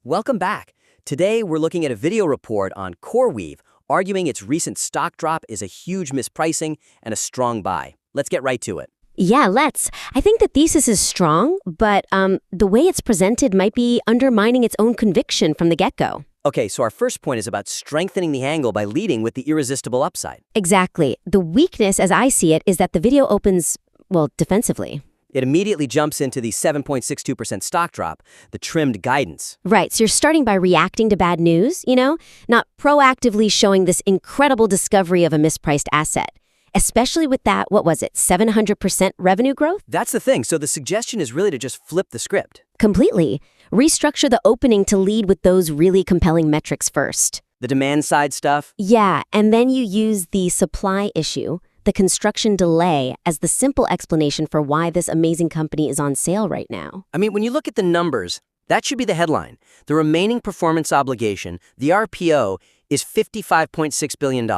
Welcome back. Today, we're looking at a video report on CoreWeave, arguing its recent stock drop is a huge mispricing and a strong buy. Let's get right to it. Yeah, let's. I think the thesis is strong, but the way it's presented might be undermining its own conviction from the get-go. Okay, so our first point is about strengthening the angle by leading with the irresistible upside. Exactly. The weakness, as I see it, is that the video opens, well, defensively. It immediately jumps into the 7.62% stock drop, the trimmed guidance. Right, so you're starting by reacting to bad news, not proactively showing this incredible discovery of a mispriced asset. Especially with that, 700% revenue growth? That's the thing. So the suggestion is really to just flip the script. Completely. Restructure the opening to lead with those really compelling metrics first. The demand side stuff? Yeah, and then you use the supply issue, the construction delay, as the simple explanation for why this amazing company is on sale right now. I mean, when you look at the numbers, that should be the headline. The remaining performance obligation, the RPO, is $55.6 billion.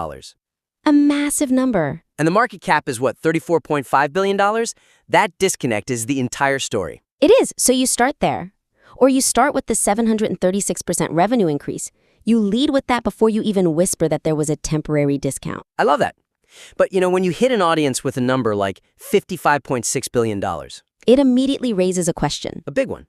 A massive number. And the market cap is $34.5 billion? That disconnect is the entire story. It is, so you start there. Or you start with the 736% revenue increase. You lead with that before you even whisper that there was a temporary discount. I love that. But, when you hit an audience with a number like $55.6 billion, it immediately raises a question. A big one.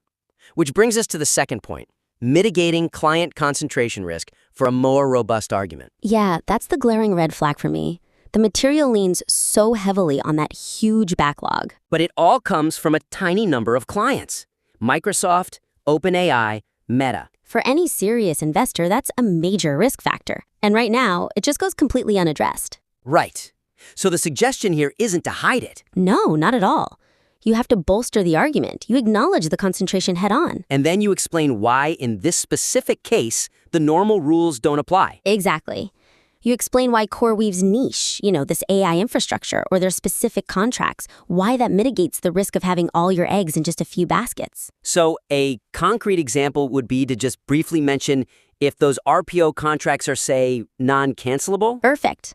Which brings us to the second point, mitigating client concentration risk for a more robust argument. Yeah, that's the glaring red flag for me. The material leans so heavily on that huge backlog. But it all comes from a tiny number of clients. Microsoft, OpenAI, Meta. For any serious investor, that's a major risk factor. And right now, it just goes completely unaddressed. Right. So the suggestion here isn't to hide it. No, not at all. You have to bolster the argument. You acknowledge the concentration head on. And then you explain why, in this specific case, the normal rules don't apply. Exactly. You explain why CoreWeave's niche, this AI infrastructure, or their specific contracts, why that mitigates the risk of having all your eggs in just a few baskets. So a concrete example would be to just briefly mention if those RPO contracts are, say, non-cancelable. Perfect.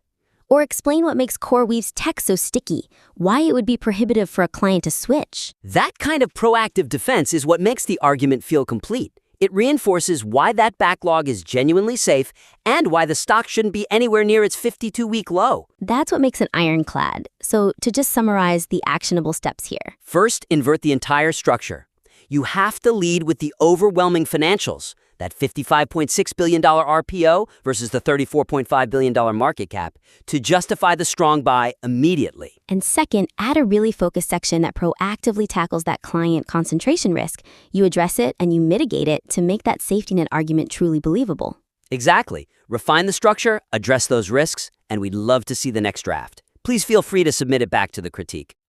Or explain what makes CoreWeave's tech so sticky, why it would be prohibitive for a client to switch. That kind of proactive defense is what makes the argument feel complete. It reinforces why that backlog is genuinely safe and why the stock shouldn't be anywhere near its 52-week low. That's what makes it ironclad. So to just summarize the actionable steps here. First, invert the entire structure. You have to lead with the overwhelming financials, that $55.6 billion RPO versus the $34.5 billion market cap, to justify the strong buy immediately. And second, add a really focused section that proactively tackles that client concentration risk. You address it and you mitigate it to make that safety net argument truly believable. Exactly. Refine the structure, address those risks, and we'd love to see the next draft. Please feel free to submit it back to the critique.